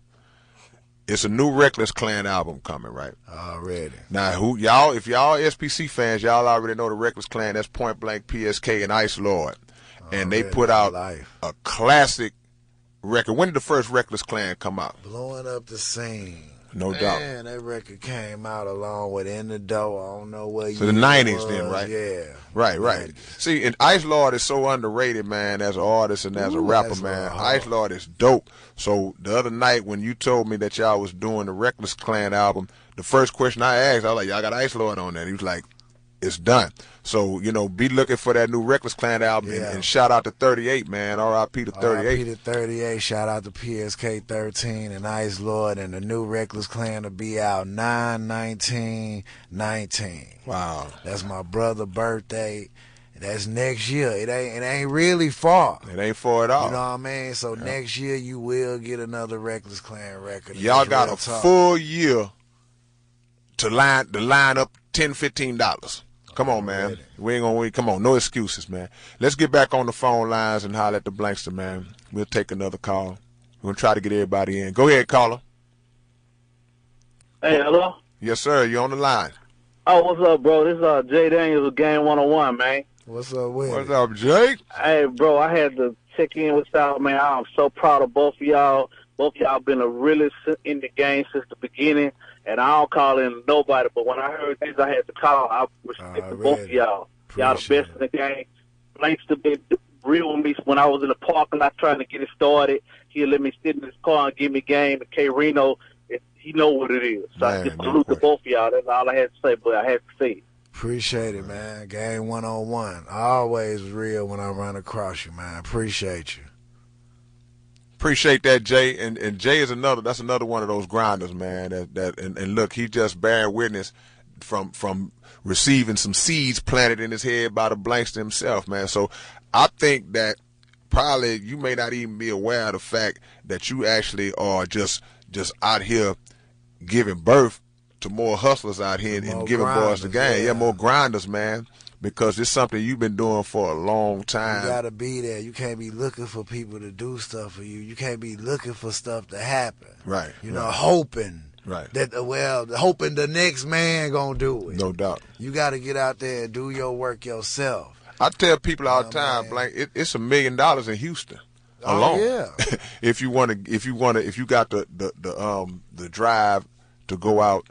It's a new Reckless Clan album coming, right? Already. Now, if y'all S.P.C. fans, y'all already know the Reckless Clan. That's Point Blank, PSK, and Ice Lord. And they put out a classic record. When did the first Reckless Clan come out? Blowing Up the Scene. No doubt. Man, that record came out along with In the Dough. I don't know what year. So the 90s then, right? Yeah. Right. 90s. See, and Ice Lord is so underrated, man, as an artist and as a rapper, man. Ice Lord is dope. So the other night when you told me that y'all was doing the Reckless Clan album, the first question I asked, I was like, y'all got Ice Lord on that? He was like, it's done. So, be looking for that new Reckless Clan album. Yeah. And shout out to 38, man. R.I.P. to 38. R.I.P. to 38. Shout out to PSK 13 and Ice Lord. And the new Reckless Clan will be out 9/19/19. Wow. That's my brother's birthday. That's next year. It ain't really far. It ain't far at all. You know what I mean? So next year you will get another Reckless Clan record. Y'all got a full year to line up $10-15. Come on, man. We ain't gonna wait. Come on, no excuses, man. Let's get back on the phone lines and holler at the Blankster, man. We'll take another call. We're gonna try to get everybody in. Go ahead, caller. Hey, hello? Yes, sir. You on the line. Oh, what's up, bro? This is Jay Daniels with Game 101, man. What's up, Will? What's up, Jake? Hey, bro, I had to check in with y'all, man. I'm so proud of both of y'all. Both of y'all been a realist in the game since the beginning. And I don't call in nobody, but when I heard this, I had to call. I respect both of y'all. Y'all the best in the game. Blankster been real with me when I was in the parking lot trying to get it started. He'll let me sit in his car and give me game. And K-Rino, he know what it is. So I just salute to both of y'all. That's all I had to say, but I had to say it. Appreciate it, man. Game 101. Always real when I run across you, man. Appreciate you. Appreciate that, Jay. And Jay is that's another one of those grinders, man. And look, he just bearing witness from receiving some seeds planted in his head by the Blankster himself, man. So I think that probably you may not even be aware of the fact that you actually are just out here giving birth to more hustlers out here and giving boys the game. Yeah, more grinders, man. Because it's something you've been doing for a long time. You gotta be there. You can't be looking for people to do stuff for you. You can't be looking for stuff to happen. Right. You know, hoping. Right. Hoping the next man gonna do it. No doubt. You gotta get out there and do your work yourself. I tell people all the time, Blank, it's $1 million in Houston alone. Oh yeah. if you got the drive to go out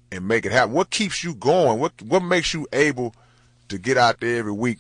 and make it happen. What keeps you going? What makes you able to get out there every week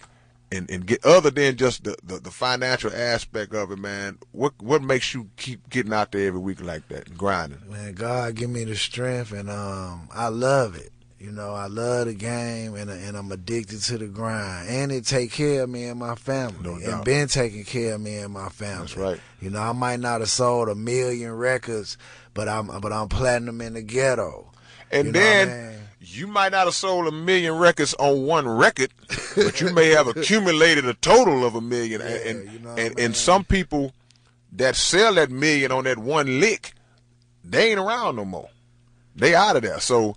and get, other than just the financial aspect of it, man? What makes you keep getting out there every week like that and grinding? Man, God give me the strength, and I love it. You know, I love the game, and I'm addicted to the grind, and it take care of me and my family. No doubt. And been taking care of me and my family. That's right. You know, I might not have sold 1 million records, but I'm platinum in the ghetto. And then you might not have sold 1 million records on one record, but you may have accumulated a total of 1 million. And some people that sell that million on that one lick, they ain't around no more. They out of there. So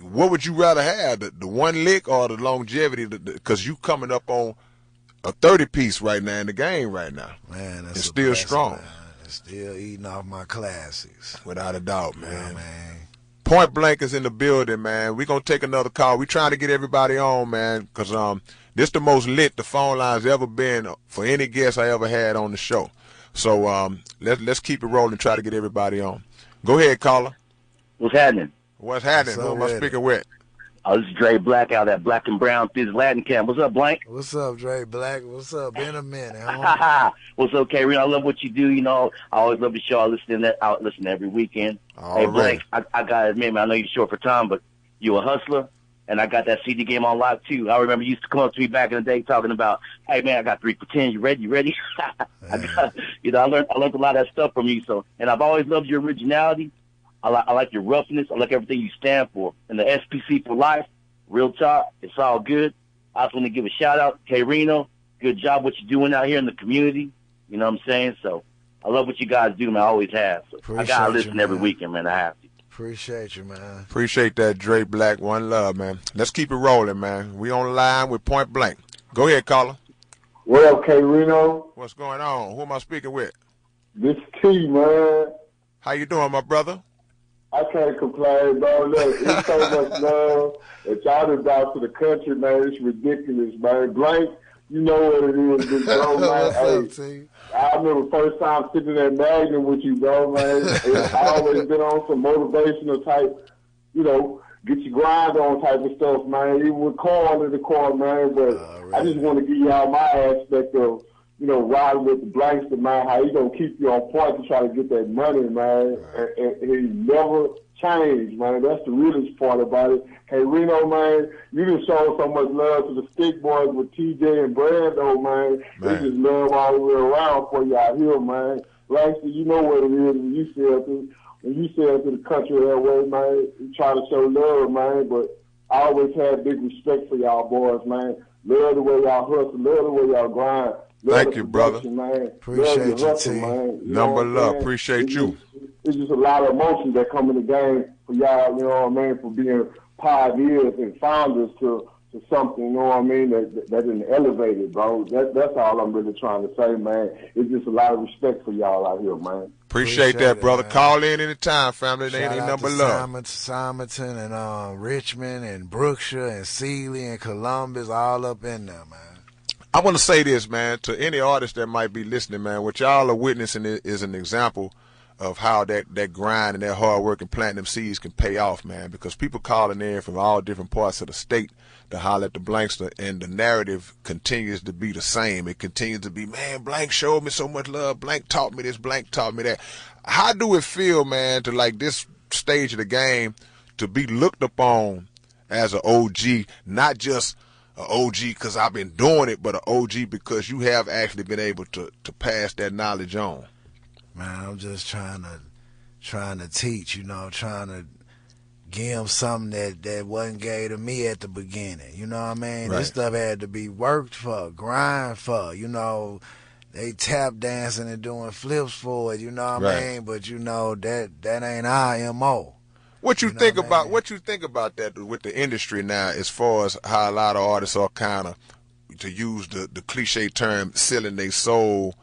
what would you rather have, the one lick or the longevity? Because you coming up on a 30-piece right now in the game right now. Man, that's still strong. Man. It's still eating off my classics. Without a doubt, man. Yeah, man. Point Blank is in the building, man. We're going to take another call. We're trying to get everybody on, man, because this the most lit the phone line's ever been for any guest I ever had on the show. So let's keep it rolling and try to get everybody on. Go ahead, caller. What's happening? What's happening? Who am I speaking with? Oh, this is Dre Black out at Black and Brown Fizz Latin Camp. What's up, Blank? What's up, Dre Black? What's up? Been a minute, huh? What's up, K-Rino? I love what you do. You know, I always love the show. I listen every weekend. Hey, Blank, I got to admit, man, I know you're short for time, but you a hustler, and I got that CD game on lock, too. I remember you used to come up to me back in the day talking about, hey, man, I got 3 for 10. You ready? I learned a lot of that stuff from you. So, and I've always loved your originality. I like your roughness. I like everything you stand for. And the S.P.C for life, real talk, it's all good. I just want to give a shout-out to K-Rino. Good job what you're doing out here in the community. You know what I'm saying? So I love what you guys do, man. I always have. So I got to listen every weekend, man. I have to. Appreciate you, man. Appreciate that, Dre Black. One love, man. Let's keep it rolling, man. We on the line with Point Blank. Go ahead, caller. What up, K-Rino? What's going on? Who am I speaking with? This T, man. How you doing, my brother? I can't complain, bro. Look, it's so much love that y'all done brought to the country, man. It's ridiculous, man. Blank, you know what it is, big bro, man. What's up, T? I remember first time sitting at Magnum with you, bro, man. It's always been on some motivational type, you know, get your grind on type of stuff, man. Even with Carl in the car, man. But I just want to give y'all my aspect of, you know, riding with the Blankster, man, how he gonna keep you on point to try to get that money, man. And he never changed, man. That's the realest part about it. K-Rino, man, you just showed so much love to the Stick Boys with TJ and Brando, man. We just love all the way around for you out here, man. Blankster, you know what it is when you sell to the country that way, man. You try to show love, man, but I always had big respect for y'all boys, man. Love the way y'all hustle, love the way y'all grind. Thank you, brother. Man. Appreciate you, hustle, T. man. Number love. Appreciate you. It's just a lot of emotions that come in the game for y'all, you know what I mean, for being pioneers and founders to something, you know what I mean, that didn't elevate it, bro. That's all I'm really trying to say, man. It's just a lot of respect for y'all out here, man. Appreciate that, brother. Man. Call in anytime, family. They ain't Shout out number to love. Simonton and Richmond and Brookshire and Sealy and Columbus, all up in there, man. I want to say this, man, to any artist that might be listening, man. What y'all are witnessing is an example of how that grind and that hard work and planting them seeds can pay off, man, because people calling in from all different parts of the state to holler at the Blankster, and the narrative continues to be the same. It continues to be, man, Blank showed me so much love. Blank taught me this. Blank taught me that. How do it feel, man, to like this stage of the game to be looked upon as an OG, not just an OG because I've been doing it, but an OG because you have actually been able to pass that knowledge on? Man, I'm just trying to teach, you know, trying to give them something that wasn't gave to me at the beginning. You know what I mean? Right. This stuff had to be worked for, grind for, you know. They tap dancing and doing flips for it, you know what I mean? But you know that ain't our MO. What you think about that with the industry now, as far as how a lot of artists are kind of, to use the cliche term, selling their soul?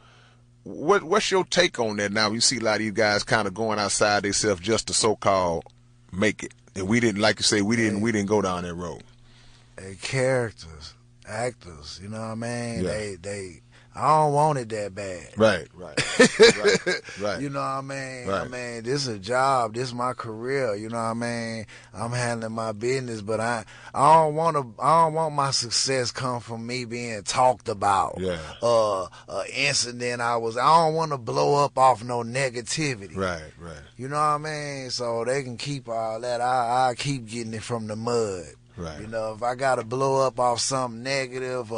What's your take on that now? You see a lot of these guys kind of going outside themselves just to so-called make it, and we didn't, like you say, we didn't go down that road. They characters, actors, you know what I mean? Yeah. They I don't want it that bad. Right. You know what I mean? Right. I mean, this is a job. This is my career. You know what I mean? I'm handling my business, but I don't want my success come from me being talked about. Yeah. Incident I don't want to blow up off no negativity. Right. You know what I mean? So they can keep all that. I keep getting it from the mud. Right. You know, if I got to blow up off something negative,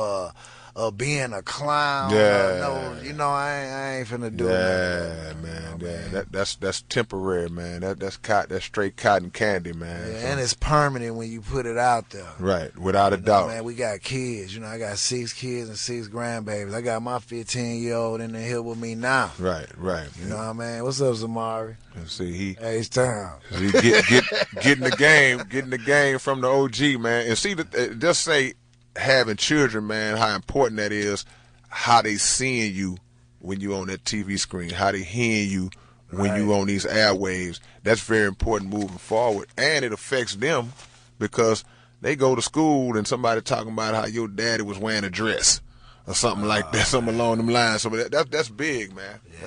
being a clown. Yeah. You know, I ain't finna do that. Man. That's temporary, man. That's straight cotton candy, man. Yeah, and it's permanent when you put it out there. Right, without a doubt. Man, we got kids. You know, I got 6 kids and 6 grandbabies. I got my 15-year-old in the hill with me now. Right. You know what I mean? What's up, Zamari? See, it's time. Getting the game from the OG, man. And see, just say, having children, man, how important that is, how they seeing you when you on that TV screen, how they hearing you when you on these airwaves. That's very important moving forward. And it affects them because they go to school and somebody talking about how your daddy was wearing a dress or something like that, something along them lines. So that's big, man. Yeah.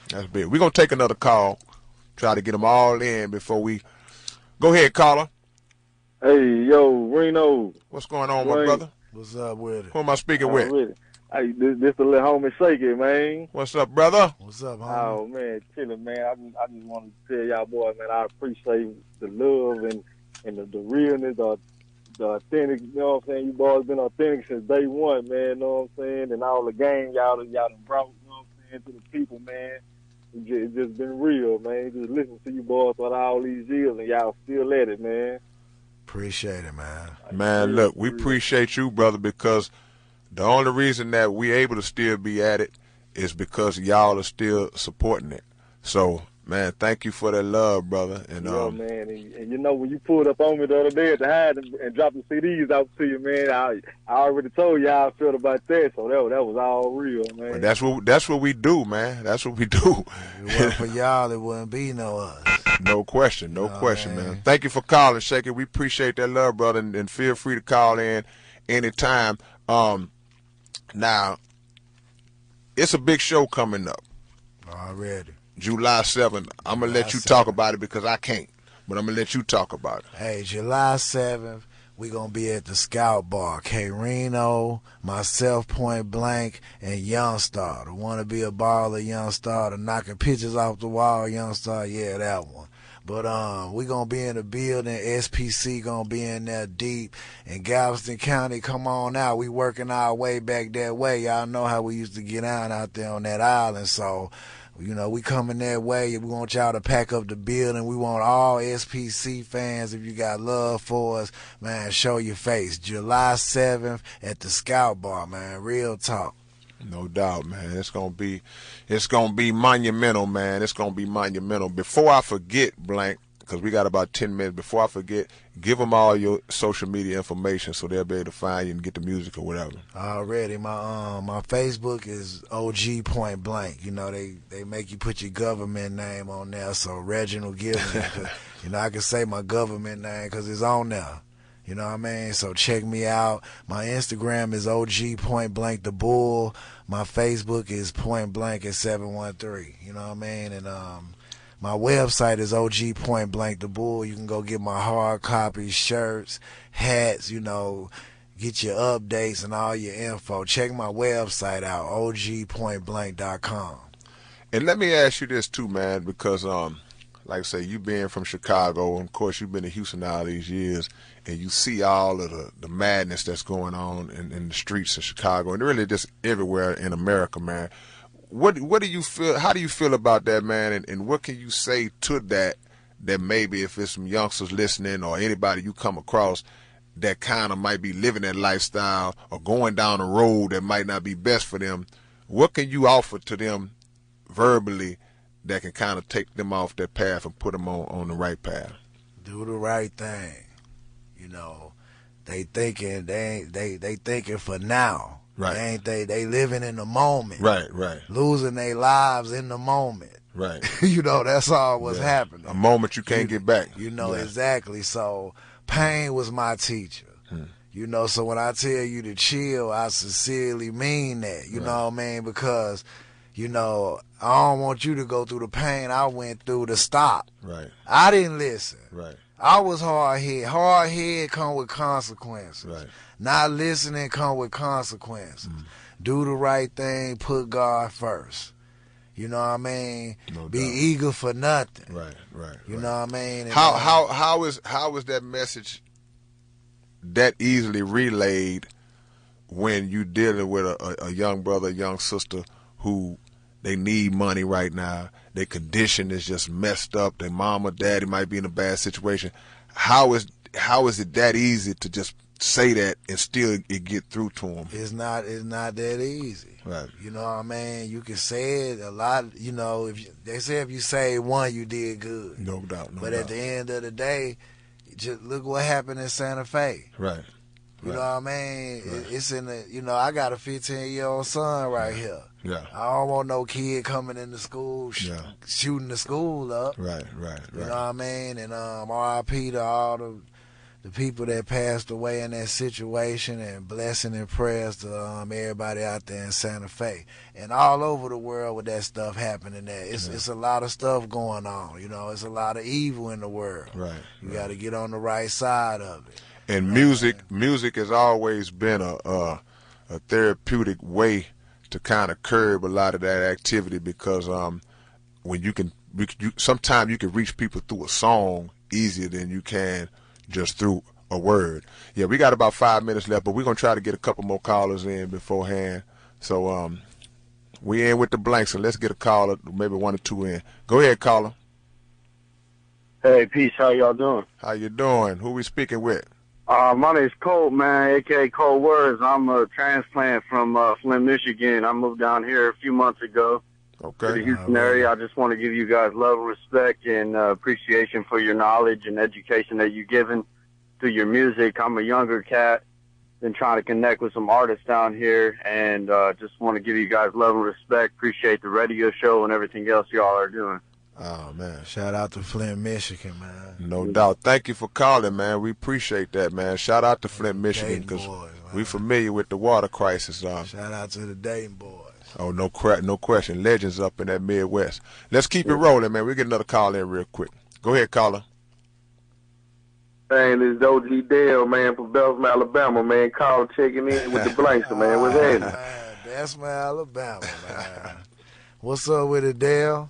That's big. We're going to take another call, try to get them all in before we go ahead, caller. Hey, yo, Reno. What's going on, my brother? What's up with it? Who am I speaking with? Hey, this the little homie Shake It, man. What's up, brother? What's up, homie? Oh, man, chilling, man. I just wanted to tell y'all, boy, man, I appreciate the love and the realness, the authentic, you know what I'm saying? You boys been authentic since day one, man, you know what I'm saying? And all the game y'all done brought, you know what I'm saying, to the people, man. It's just been real, man. Just listening to you boys for all these years, and y'all still at it, man. Appreciate it, man. Man, look, we appreciate you, brother, because the only reason that we able to still be at it is because y'all are still supporting it. So, man, thank you for that love, brother. And man, and you know, when you pulled up on me the other day at the hide and dropped the CDs out to you, man, I already told you how I felt about that. So that was all real, man. But that's what we do, man. That's what we do. If it wasn't for y'all, it wouldn't be no us. No question, man. Thank you for calling, Shaky. We appreciate that love, brother, and feel free to call in anytime. Now, it's a big show coming up. Already. July 7th. I'm going to let you talk about it because I can't, but I'm going to let you talk about it. Hey, July 7th, we going to be at the Scout Bar. K-Rino, myself, Point Blank, and Youngstar. The want to be a baller, Youngstar. The knocking pictures off the wall, Youngstar. Yeah, that one. But we going to be in the building. S.P.C. going to be in there deep. In Galveston County, come on out. We working our way back that way. Y'all know how we used to get out there on that island. So, you know, we coming that way. We want y'all to pack up the building. We want all S.P.C. fans, if you got love for us, man, show your face. July 7th at the Scout Bar, man. Real talk. No doubt, man. It's gonna be monumental, man. It's gonna be monumental. Before I forget, Blank, because we got about 10 minutes. Before I forget, give them all your social media information so they'll be able to find you and get the music or whatever. Already, my Facebook is OG Point Blank. You know, they make you put your government name on there, so Reginald Gilman. You know, I can say my government name because it's on there. You know what I mean? So check me out. My Instagram is OG Point Blank the Bull. My Facebook is Point Blank at 713. You know what I mean? And my website is OG Point Blank the Bull. You can go get my hard copies, shirts, hats, you know, get your updates and all your info. Check my website out, ogpointblank.com. And let me ask you this too, man, because like I say, you being from Chicago, and of course you've been in Houston all these years, and you see all of the madness that's going on in the streets of Chicago, and really just everywhere in America, man. What do you feel? How do you feel about that, man? And what can you say to that maybe if it's some youngsters listening or anybody you come across that kind of might be living that lifestyle or going down a road that might not be best for them? What can you offer to them verbally that can kind of take them off that path and put them on the right path? Do the right thing. You know, they thinking for now. Right. They living in the moment. Right. Losing their lives in the moment. Right. You know, that's all what's happening. A moment you can't get back. You know, exactly. So pain was my teacher. You know, so when I tell you to chill, I sincerely mean that. You know what I mean? Because, you know, I don't want you to go through the pain I went through to stop. Right. I didn't listen. Right. I was hard-headed. Hard-head come with consequences. Right. Not listening come with consequences. Do the right thing. Put God first. You know what I mean? No Be doubt. eager for nothing. Right. You know what I mean? And how is that message that easily relayed when you dealing with a young brother, young sister who they need money right now? Their condition is just messed up. Their mama, daddy might be in a bad situation. How is it that easy to just say that and still it get through to them? It's not that easy. Right. You know what I mean? You can say it a lot. You know, they say if you say one, you did good. No doubt. But at the end of the day, just look what happened in Santa Fe. Right. You know what I mean? Right. It's in the, you know, I got a 15-year-old son right here. Yeah. I don't want no kid coming into school shooting the school up. Right. You know what I mean? And R.I.P. to all the people that passed away in that situation, and blessing and prayers to everybody out there in Santa Fe and all over the world with that stuff happening there. It's a lot of stuff going on. You know, it's a lot of evil in the world. Right. You got to get on the right side of it. And music has always been a therapeutic way to kind of curb a lot of that activity, because when sometimes you can reach people through a song easier than you can just through a word. Yeah, we got about 5 minutes left, but we're going to try to get a couple more callers in beforehand. So we in with the blank, so let's get a caller, maybe one or two in. Go ahead, caller. Hey, peace. How y'all doing? How you doing? Who we speaking with? My name's Colt, man, a.k.a. Cold Words. I'm a transplant from Flint, Michigan. I moved down here a few months ago to the Houston area. I just want to give you guys love, respect, and appreciation for your knowledge and education that you've given through your music. I'm a younger cat, been trying to connect with some artists down here, and just want to give you guys love and respect. Appreciate the radio show and everything else y'all are doing. Oh, man. Shout out to Flint, Michigan, man. No doubt. Thank you for calling, man. We appreciate that, man. Shout out to Flint, Michigan, because we familiar with the water crisis. Shout out to the Dayton boys. Oh, no question. Legends up in that Midwest. Let's keep it rolling, man. We'll get another call in real quick. Go ahead, caller. Man, this is OG Dale, man, from Belgium, Alabama, man. Call checking in with the blanks, man. What's happening? Belgium, Alabama, man. What's up with it, Dale?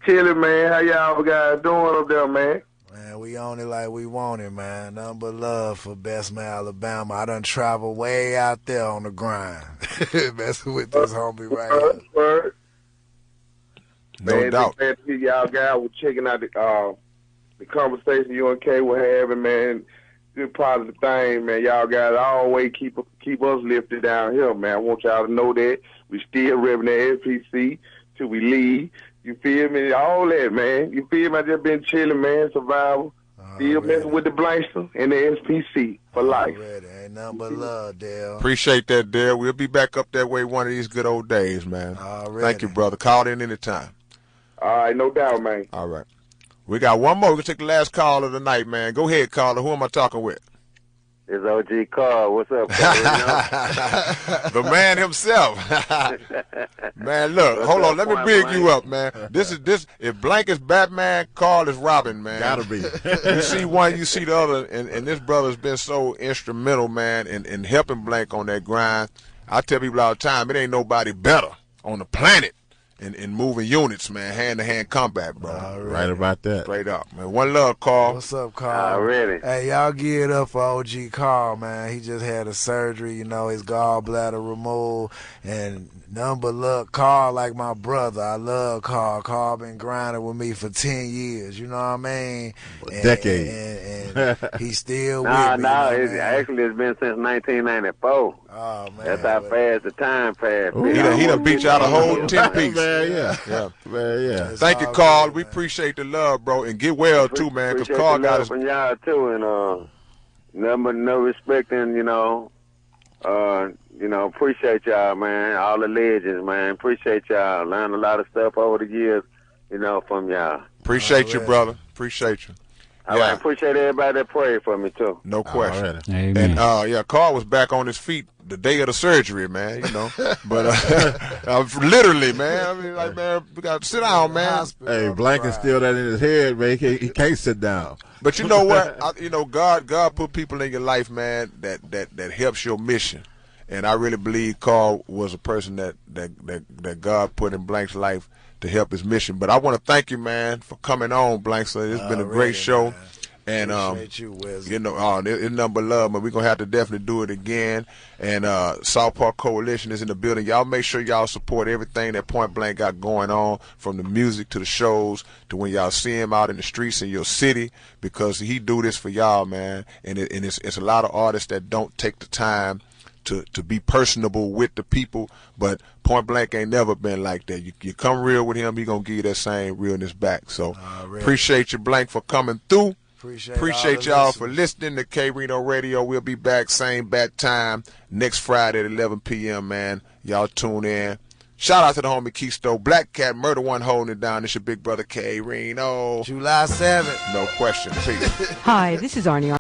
Chilling, man. How y'all guys doing up there, man? Man, we own it like we want it, man. Nothing but love for Bessemer, Alabama. I done traveled way out there on the grind. Messing with this homie right here. No doubt. Glad to hear y'all guys were checking out the conversation you and Kay were having, man. Good positive thing, man. Y'all guys always keep us lifted down here, man. I want y'all to know that we still repping the S.P.C. till we leave. You feel me? All that, man. You feel me? I just been chilling, man. Survival. Still messing with the Blankster and the S.P.C. for life. Ain't nothing but love, Dale. Appreciate that, Dale. We'll be back up that way one of these good old days, man. Thank you, brother. Call in anytime. All right, no doubt, man. All right. We got one more. We're going to take the last call of the night, man. Go ahead, caller. Who am I talking with? It's OG Carl. What's up, K-Rino? The man himself. Man, look, hold on. Let me big you up, man. This. If Blank is Batman, Carl is Robin, man. Gotta be. You see one, you see the other, and this brother's been so instrumental, man, in helping Blank on that grind. I tell people all the time, it ain't nobody better on the planet in moving units, man, hand-to-hand combat, bro. Right about that. Straight up, man. One love, Carl. What's up, Carl? Already. Hey, y'all give it up for OG Carl, man. He just had a surgery, his gallbladder removed, and nothing but love. Carl like my brother. I love Carl. Carl been grinding with me for 10 years, you know what I mean? A decade. And he's still with me. Actually, it's been since 1994. Oh, man. That's how fast the time passed. He done beat you out a whole 10 piece. Man, yeah. Thank you, Carl. We appreciate the love, bro, and get well too, man. Because Carl got us. From y'all too, and no respect, and appreciate y'all, man. All the legends, man. Appreciate y'all. Learned a lot of stuff over the years, from y'all. Appreciate you, brother. Appreciate you. All right, appreciate everybody that prayed for me too. No question. Amen. And Carl was back on his feet the day of the surgery, man. But literally, man. I mean, like, man, we got to sit down, man. Hey, Blanken's still that in his head, man. He can't sit down. But you know what? God put people in your life, man, that helps your mission. And I really believe Carl was a person that God put in Blank's life to help his mission. But I want to thank you, man, for coming on, Blank. So it's been a great show. Man. And appreciate you, Wes. it's nothing but love, but we're gonna have to definitely do it again. And South Park Coalition is in the building. Y'all make sure y'all support everything that Point Blank got going on, from the music to the shows to when y'all see him out in the streets in your city, because he do this for y'all, man. And it's a lot of artists that don't take the time to be personable with the people, but Point Blank ain't never been like that. You come real with him, he gonna give you that same realness back. So appreciate you, Blank, for coming through. Appreciate y'all for listening to K-Rino Radio. We'll be back same bat time next Friday at 11 p.m., man. Y'all tune in. Shout out to the homie Keisto, Black Cat, Murder One holding it down. It's your big brother K-Rino. July 7th. No question. Peace. Hi, this is Arnie.